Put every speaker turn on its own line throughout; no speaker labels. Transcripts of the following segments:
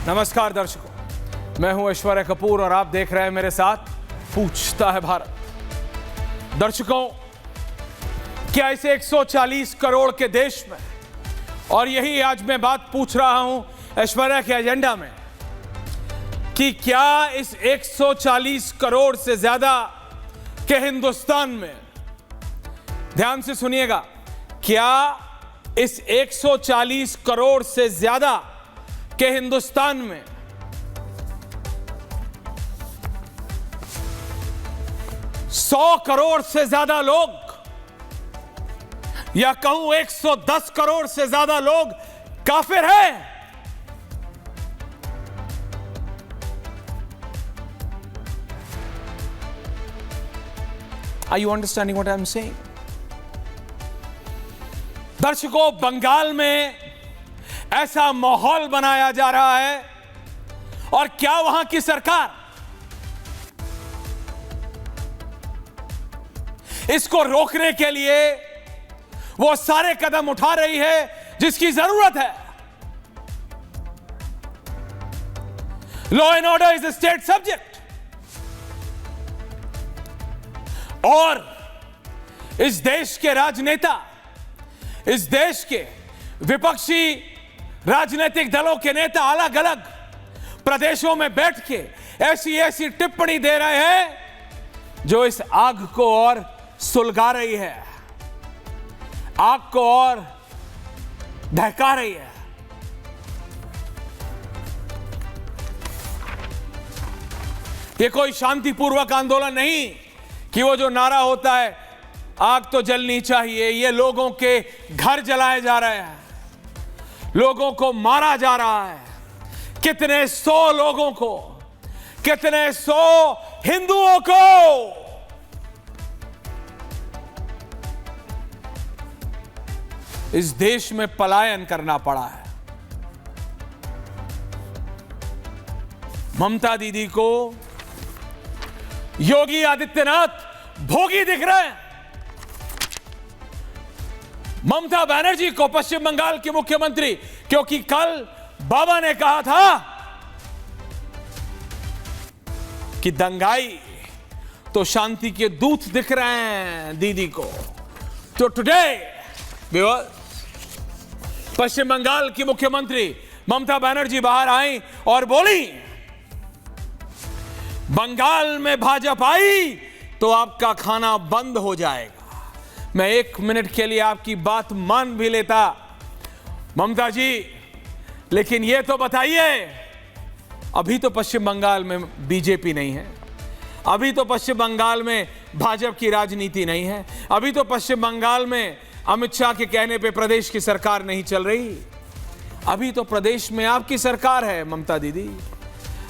नमस्कार दर्शकों, मैं हूं ऐश्वर्या कपूर और आप देख रहे हैं मेरे साथ पूछता है भारत। दर्शकों, क्या इस 140 करोड़ के देश में, और यही आज मैं बात पूछ रहा हूं ऐश्वर्या के एजेंडा में, कि क्या इस 140 करोड़ से ज्यादा के हिंदुस्तान में, ध्यान से सुनिएगा, क्या इस 140 करोड़ से ज्यादा के हिंदुस्तान में 100 करोड़ से ज्यादा लोग, या कहूं 110 करोड़ से ज्यादा लोग काफिर हैं? Are you understanding what I'm saying? दर्शकों, बंगाल में ऐसा माहौल बनाया जा रहा है, और क्या वहां की सरकार इसको रोकने के लिए वो सारे कदम उठा रही है जिसकी जरूरत है? Law and order is a state subject, और इस देश के राजनेता, इस देश के विपक्षी राजनीतिक दलों के नेता अलग अलग प्रदेशों में बैठ के ऐसी ऐसी टिप्पणी दे रहे हैं जो इस आग को और सुलगा रही है, आग को और दहका रही है। ये कोई शांतिपूर्वक आंदोलन नहीं कि वो जो नारा होता है आग तो जलनी चाहिए। ये लोगों के घर जलाए जा रहे हैं, लोगों को मारा जा रहा है, कितने 100 लोगों को, कितने 100 हिंदुओं को इस देश में पलायन करना पड़ा है। ममता दीदी को योगी आदित्यनाथ भोगी दिख रहे हैं। ममता बनर्जी को पश्चिम बंगाल के मुख्यमंत्री, क्योंकि कल बाबा ने कहा था कि दंगाई तो शांति के दूत दिख रहे हैं दीदी को, तो टुडे पश्चिम बंगाल की मुख्यमंत्री ममता बनर्जी बाहर आई और बोली, बंगाल में भाजपा आई तो आपका खाना बंद हो जाएगा। मैं 1 मिनट के लिए आपकी बात मान भी लेता ममता जी, लेकिन यह तो बताइए, अभी तो पश्चिम बंगाल में बीजेपी नहीं है, अभी तो पश्चिम बंगाल में भाजपा की राजनीति नहीं है, अभी तो पश्चिम बंगाल में अमित शाह के कहने पे प्रदेश की सरकार नहीं चल रही, अभी तो प्रदेश में आपकी सरकार है ममता दीदी,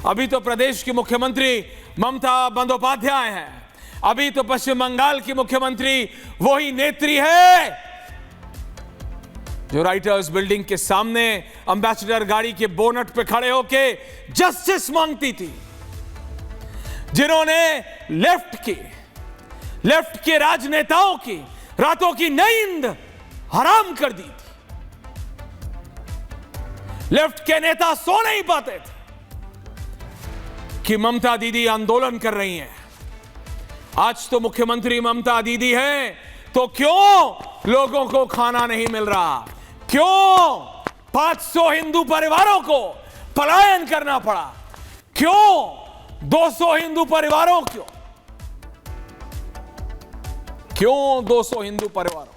अभी तो प्रदेश की मुख्यमंत्री ममता बंदोपाध्याय है, अभी तो पश्चिम बंगाल की मुख्यमंत्री वही नेत्री है जो राइटर्स बिल्डिंग के सामने एम्बेसडर गाड़ी के बोनट पे खड़े होके जस्टिस मांगती थी, जिन्होंने लेफ्ट के राजनेताओं की रातों की नींद हराम कर दी थी। लेफ्ट के नेता सो नहीं पाते थे कि ममता दीदी आंदोलन कर रही हैं। आज तो मुख्यमंत्री ममता दीदी है, तो क्यों लोगों को खाना नहीं मिल रहा? क्यों 500 हिंदू परिवारों को पलायन करना पड़ा? क्यों 200 हिंदू परिवारों को, क्यों 200 हिंदू परिवारों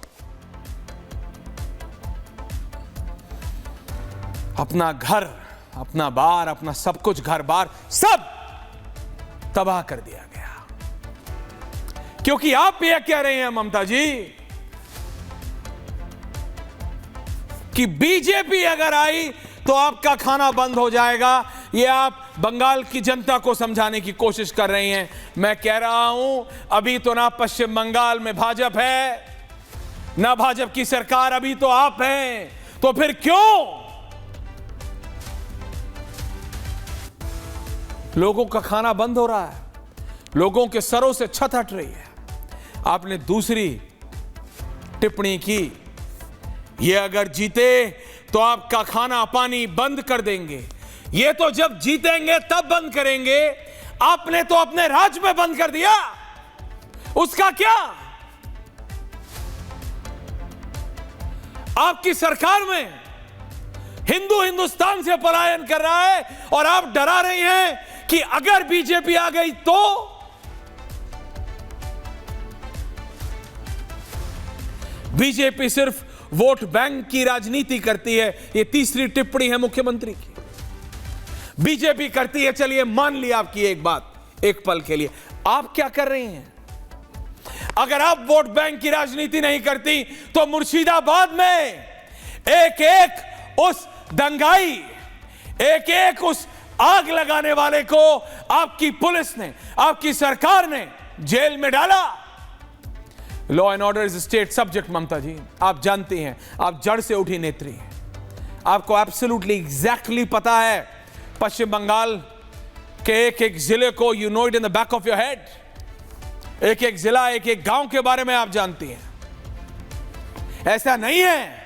अपना घर, अपना बार, अपना सब कुछ, घर बार सब तबाह कर दिया गया? क्योंकि आप ये कह रहे हैं ममता जी कि बीजेपी अगर आई तो आपका खाना बंद हो जाएगा। ये आप बंगाल की जनता को समझाने की कोशिश कर रही हैं। मैं कह रहा हूं, अभी तो ना पश्चिम बंगाल में भाजपा है, ना भाजपा की सरकार, अभी तो आप हैं। तो फिर क्यों लोगों का खाना बंद हो रहा है? लोगों के सरों से छत हट रही है। आपने दूसरी टिप्पणी की, ये अगर जीते तो आपका खाना पानी बंद कर देंगे, ये तो जब जीतेंगे तब बंद करेंगे, आपने तो अपने राज्य में बंद कर दिया, उसका क्या? आपकी सरकार में हिंदू हिंदुस्तान से पलायन कर रहा है और आप डरा रही हैं कि अगर बीजेपी आ गई तो। बीजेपी सिर्फ वोट बैंक की राजनीति करती है, यह तीसरी टिप्पणी है मुख्यमंत्री की। बीजेपी करती है, चलिए मान लिया आपकी एक बात एक पल के लिए। आप क्या कर रही हैं? अगर आप वोट बैंक की राजनीति नहीं करती तो मुर्शिदाबाद में एक एक उस दंगाई, एक एक उस आग लगाने वाले को आपकी पुलिस ने, आपकी सरकार ने जेल में डाला। Law and order is state subject Mamata ji, आप जानती हैं, आप जड़ से उठी नेत्री हैं, आपको एब्सोल्युटली एग्जैक्टली पता है पश्चिम बंगाल के एक एक जिले को, you know it in the back of your head. एक एक जिला, एक एक गांव के बारे में आप जानती हैं। ऐसा नहीं है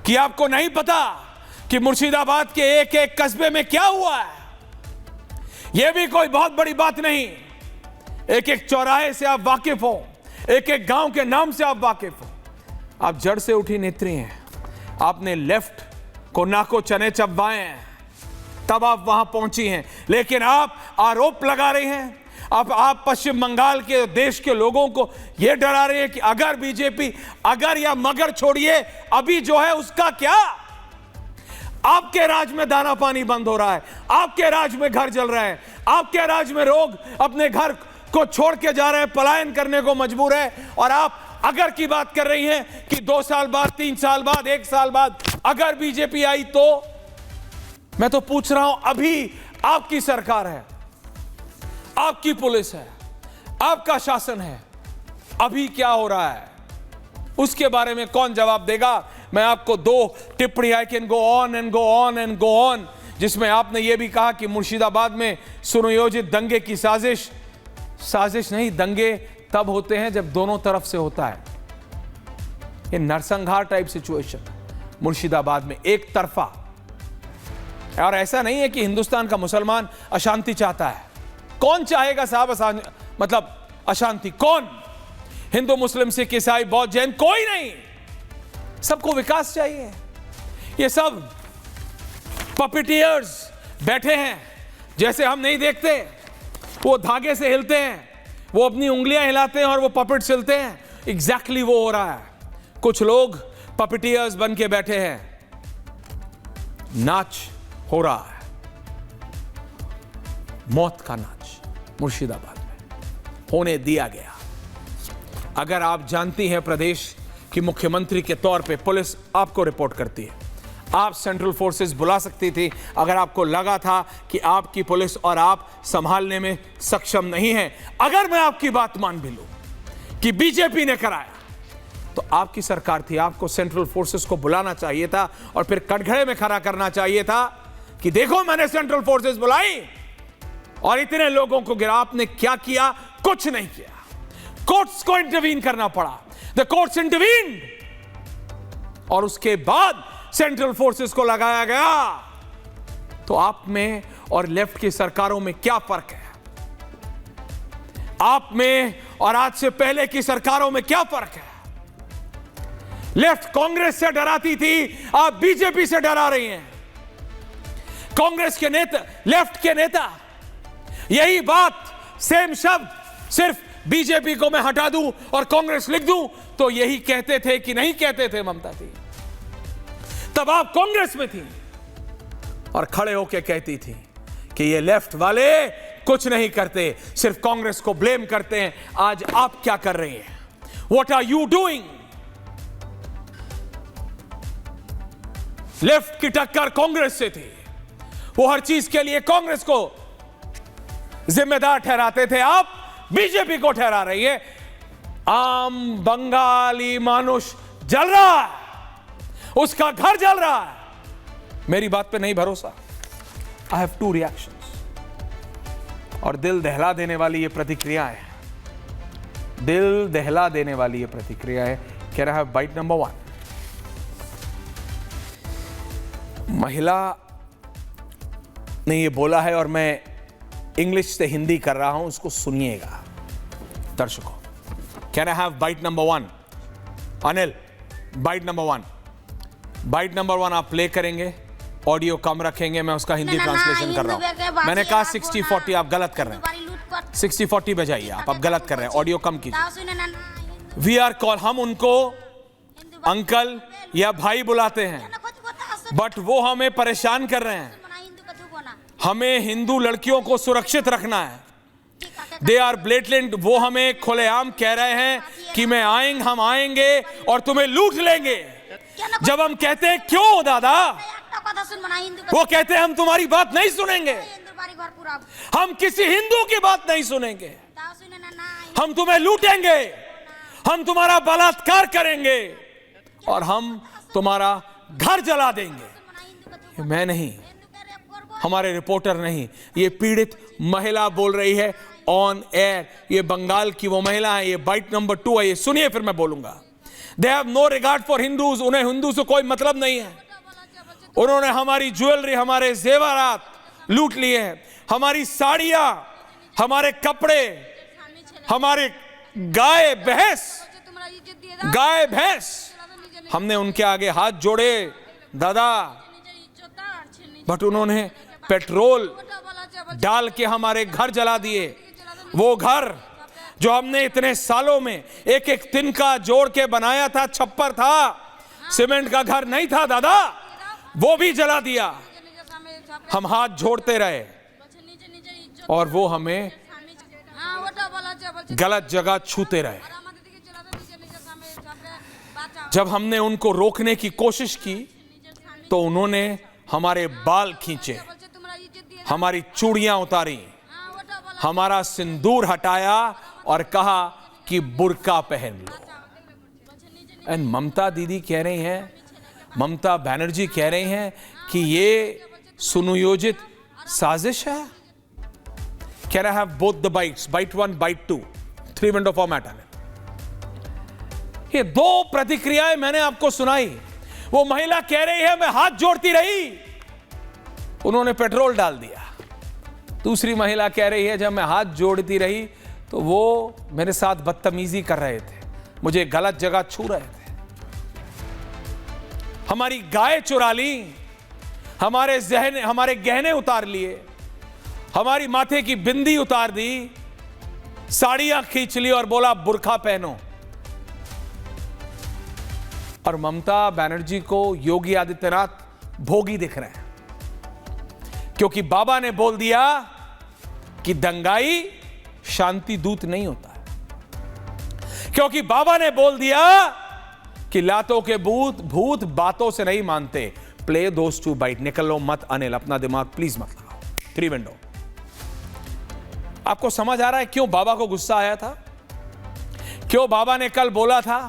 कि आपको नहीं पता कि मुर्शिदाबाद के एक एक कस्बे में क्या हुआ है। यह भी कोई बहुत बड़ी बात नहीं। एक एक चौराहे से आप वाकिफ हो, एक एक गांव के नाम से आप वाकिफ हो। आप जड़ से उठी नेत्री हैं, आपने लेफ्ट को नाको चने चबवाए हैं, तब आप वहां पहुंची हैं। लेकिन आप आरोप लगा रहे हैं, आप पश्चिम बंगाल के देश के लोगों को यह डरा रहे हैं कि अगर बीजेपी, अगर या मगर छोड़िए, अभी जो है उसका क्या? आपके राज्य में दाना पानी बंद हो रहा है, आपके राज्य में घर जल रहा है, आपके राज्य में लोग अपने घर को छोड़ के जा रहे हैं, पलायन करने को मजबूर है। और आप अगर की बात कर रही हैं कि 2 साल बाद, 3 साल बाद, 1 साल बाद अगर बीजेपी आई तो। मैं तो पूछ रहा हूं, अभी आपकी सरकार है, आपकी पुलिस है, आपका शासन है, अभी क्या हो रहा है उसके बारे में कौन जवाब देगा? मैं आपको 2 टिप्पणी, I can go on and go on and go on, जिसमें आपने यह भी कहा कि मुर्शिदाबाद में सुनियोजित दंगे की साजिश। साजिश नहीं, दंगे तब होते हैं जब दोनों तरफ से होता है। ये नरसंहार टाइप सिचुएशन मुर्शिदाबाद में एक तरफा। और ऐसा नहीं है कि हिंदुस्तान का मुसलमान अशांति चाहता है। कौन चाहेगा साहब मतलब अशांति? कौन? हिंदू, मुस्लिम, सिख, ईसाई, बौद्ध, जैन, कोई नहीं। सबको विकास चाहिए। ये सब पपिटियर्स बैठे हैं, जैसे हम नहीं देखते, वो धागे से हिलते हैं, वो अपनी उंगलियां हिलाते हैं और वो पपेट हिलते हैं। एग्जैक्टली वो हो रहा है। कुछ लोग पपिटियर्स बन के बैठे हैं, नाच हो रहा है, मौत का नाच मुर्शिदाबाद में होने दिया गया। अगर आप जानती हैं प्रदेश की मुख्यमंत्री के तौर पे पुलिस आपको रिपोर्ट करती है, आप सेंट्रल फोर्सेस बुला सकती थी अगर आपको लगा था कि आपकी पुलिस और आप संभालने में सक्षम नहीं है। अगर मैं आपकी बात मान भी लूं कि बीजेपी ने कराया, तो आपकी सरकार थी, आपको सेंट्रल फोर्सेस को बुलाना चाहिए था और फिर कटघरे में खड़ा करना चाहिए था कि देखो मैंने सेंट्रल फोर्सेस बुलाई और इतने लोगों को गिरा। आपने क्या किया? कुछ नहीं किया। कोर्ट्स को इंटरवीन करना पड़ा, द कोर्ट्स इंटरवीन्ड, और उसके बाद सेंट्रल फोर्सेस को लगाया गया। तो आप में और लेफ्ट की सरकारों में क्या फर्क है? आप में और आज से पहले की सरकारों में क्या फर्क है? लेफ्ट कांग्रेस से डराती थी, आप बीजेपी से डरा रही हैं। कांग्रेस के नेता, लेफ्ट के नेता यही बात, सेम शब्द, सिर्फ बीजेपी को मैं हटा दूं और कांग्रेस लिख दूं, तो यही कहते थे कि नहीं कहते थे ममता जी? तब आप कांग्रेस में थी और खड़े होकर कहती थी कि ये लेफ्ट वाले कुछ नहीं करते, सिर्फ कांग्रेस को ब्लेम करते हैं। आज आप क्या कर रहे हैं? What are you doing? Left की टक्कर कांग्रेस से थी, वो हर चीज के लिए कांग्रेस को जिम्मेदार ठहराते थे, आप बीजेपी को ठहरा रही है। आम बंगाली मानुष जल रहा है, उसका घर जल रहा है। मेरी बात पे नहीं भरोसा? आई हैव 2 रिएक्शंस, और दिल दहला देने वाली ये प्रतिक्रिया है, दिल दहला देने वाली ये प्रतिक्रिया है। कह रहा है बाइट नंबर 1, महिला ने ये बोला है और मैं इंग्लिश से हिंदी कर रहा हूं, उसको सुनिएगा दर्शकों। Can I have bite number 1? Anil, bite number 1, bite number 1 आप प्ले करेंगे, ऑडियो कम रखेंगे, मैं उसका हिंदी ट्रांसलेशन कर रहा हूं। मैंने कहा 60-40, आप गलत कर रहे हैं। 60-40 बजाइए, आप गलत कर रहे हैं, ऑडियो कम कीजिए। वी आर कॉल, हम उनको अंकल या भाई बुलाते हैं, बट वो हमें परेशान कर रहे हैं। हमें हिंदू लड़कियों को सुरक्षित रखना है। दे आर ब्लेटलेंट, वो हमें खुलेआम कह रहे हैं कि हम आएंगे और तुम्हें लूट लेंगे। जब हम कहते हैं क्यों दादा, वो कहते हैं हम तुम्हारी बात नहीं सुनेंगे, हम किसी हिंदू की बात नहीं सुनेंगे, हम तुम्हें लूटेंगे, हम तुम्हारा बलात्कार करेंगे और हम तुम्हारा घर जला देंगे। मैं नहीं, हमारे रिपोर्टर नहीं, ये पीड़ित महिला बोल रही है ऑन एयर। ये बंगाल की वो महिला है। ये बाइट नंबर 2 है, ये सुनिए फिर मैं बोलूंगा। They have no regard for Hindus, उन्हें हिंदू से कोई मतलब नहीं है। उन्होंने हमारी ज्वेलरी, हमारे जेवरात लूट लिए हैं, हमारी साड़ियां, हमारे कपड़े, हमारे गाय भैंस, हमने उनके आगे हाथ जोड़े दादा, बट उन्होंने पेट्रोल डाल के हमारे घर जला दिए। वो घर जो हमने इतने सालों में एक एक तिनका जोड़ के बनाया था, छप्पर था, सीमेंट का घर नहीं था दादा, वो भी जला दिया। हम हाथ जोड़ते रहे और वो हमें गलत जगह छूते रहे। जब हमने उनको रोकने की कोशिश की तो उन्होंने हमारे बाल खींचे, हमारी चूड़ियां उतारी, हमारा सिंदूर हटाया और कहा कि बुर्का पहन लो। एंड ममता दीदी कह रही हैं, ममता बनर्जी कह रही हैं कि ये सुनियोजित साजिश है। Can I have both the bites, bite 1, bite 2, 3 window format है। ये 2 प्रतिक्रियाएं मैंने आपको सुनाई। वो महिला कह रही है मैं हाथ जोड़ती रही, उन्होंने पेट्रोल डाल दिया। दूसरी महिला कह रही है जब मैं हाथ जोड़ती रही तो वो मेरे साथ बदतमीजी कर रहे थे, मुझे गलत जगह छू रहे थे, हमारी गाय चुरा ली, हमारे गहने उतार लिए, हमारी माथे की बिंदी उतार दी, साड़ियां खींच ली और बोला बुर्का पहनो। और ममता बनर्जी को योगी आदित्यनाथ भोगी दिख रहे हैं, क्योंकि बाबा ने बोल दिया कि दंगाई शांति दूत नहीं होता है, क्योंकि बाबा ने बोल दिया कि लातों के भूत बातों से नहीं मानते। प्ले दोस 2 बाइट, निकल लो मत अनिल, अपना दिमाग प्लीज मत लगाओ। 3 विंडो। आपको समझ आ रहा है क्यों बाबा को गुस्सा आया था? क्यों बाबा ने कल बोला था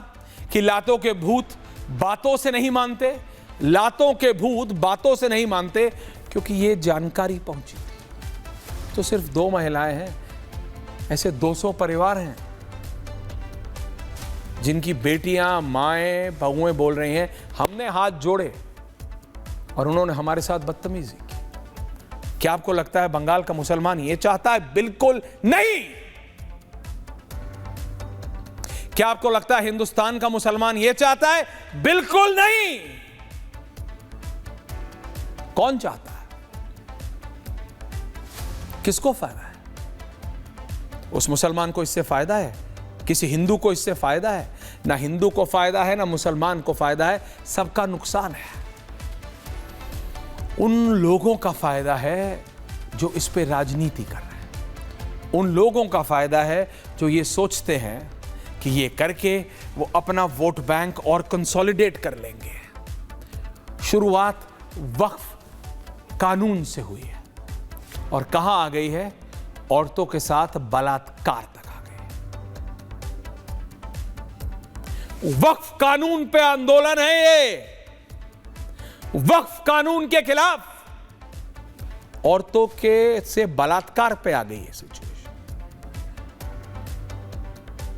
कि लातों के भूत बातों से नहीं मानते? लातों के भूत बातों से नहीं मानते क्योंकि ये जानकारी पहुंची थी। तो सिर्फ 2 महिलाएं हैं, ऐसे 200 परिवार हैं जिनकी बेटियां, माएं, बहुएं बोल रही हैं हमने हाथ जोड़े और उन्होंने हमारे साथ बदतमीजी की। क्या आपको लगता है बंगाल का मुसलमान ये चाहता है? बिल्कुल नहीं। क्या आपको लगता है हिंदुस्तान का मुसलमान ये चाहता है? बिल्कुल नहीं। कौन चाहता है? किसको फायदा है? उस मुसलमान को इससे फायदा है? किसी हिंदू को इससे फायदा है? ना हिंदू को फायदा है ना मुसलमान को फायदा है, सबका नुकसान है। उन लोगों का फायदा है जो इस पे राजनीति कर रहे हैं। उन लोगों का फायदा है जो ये सोचते हैं कि ये करके वो अपना वोट बैंक और कंसोलिडेट कर लेंगे। शुरुआत वक्फ कानून से हुई है और कहां आ गई है? औरतों के साथ बलात्कार तक आ गई। वक्फ कानून पे आंदोलन है ये। वक्फ कानून के खिलाफ औरतों के से बलात्कार पे आ गई है सिचुएशन।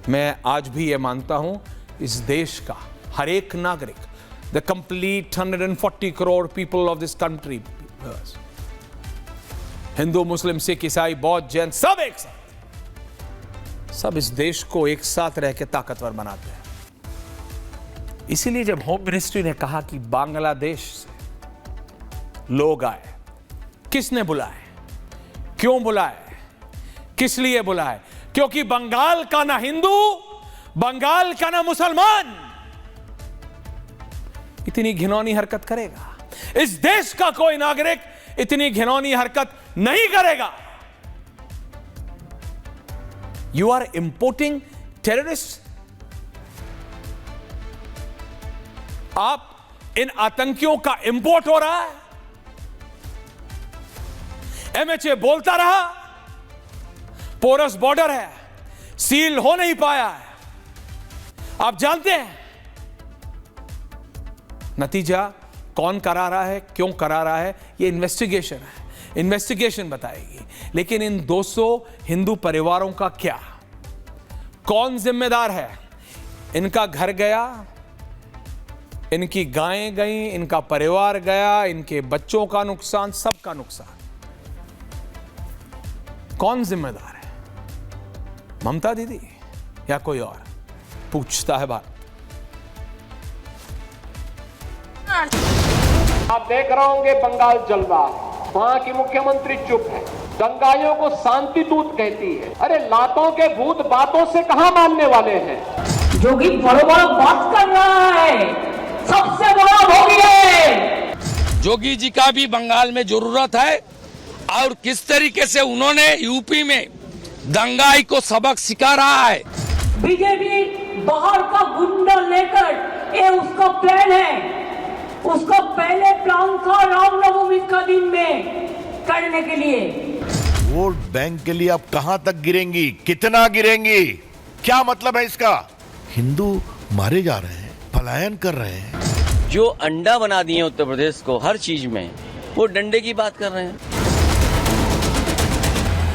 मैं आज भी यह मानता हूं इस देश का हर एक नागरिक, the complete 140 crore people of this country, Hindu, मुस्लिम, सिख, ईसाई, बौद्ध, जैन, सब एक साथ, सब इस देश को एक साथ रह के ताकतवर बनाते हैं। इसीलिए जब होम मिनिस्ट्री ने कहा कि बांग्लादेश से लोग आए, किसने बुलाए, क्यों बुलाए, किस लिए बुलाए? क्योंकि बंगाल का ना हिंदू, बंगाल का ना मुसलमान इतनी घिनौनी हरकत करेगा। इस देश का कोई नागरिक इतनी घिनौनी हरकत नहीं करेगा। You are importing terrorist. आप इन आतंकियों का इंपोर्ट हो रहा है। एमएचए बोलता रहा, पोरस बॉर्डर है, सील हो नहीं पाया है। आप जानते हैं नतीजा कौन करा रहा है, क्यों करा रहा है? ये इन्वेस्टिगेशन है, इन्वेस्टिगेशन बताएगी। लेकिन इन 200 हिंदू परिवारों का क्या? कौन जिम्मेदार है? इनका घर गया, इनकी गायें गई, इनका परिवार गया, इनके बच्चों का नुकसान, सबका नुकसान। कौन जिम्मेदार है? ममता दीदी या कोई और? पूछता है भारत।
आप देख रहे होंगे बंगाल जल रहा है, वहां की मुख्यमंत्री चुप है, दंगाइयों को शांति दूत कहती है। अरे लातों के भूत बातों से कहां मानने वाले हैं?
जोगी बड़ो बड़ो बात कर रहा है, सबसे बड़ा भोगी है।
जोगी जी का भी बंगाल में जरूरत है, और किस तरीके से उन्होंने यूपी में दंगाई को सबक सिखा रहा है।
बीजेपी बाहर का गुंडा लेकर, ये उसका प्लान है। उसका पहले प्लान था रामनवमी का दिन में करने के लिए।
वोट बैंक के लिए अब कहां तक गिरेंगी, कितना गिरेंगी, क्या मतलब है इसका? हिंदू मारे जा रहे हैं, पलायन कर रहे हैं।
जो अंडा बना दिए उत्तर प्रदेश को हर चीज में, वो डंडे की बात कर रहे हैं।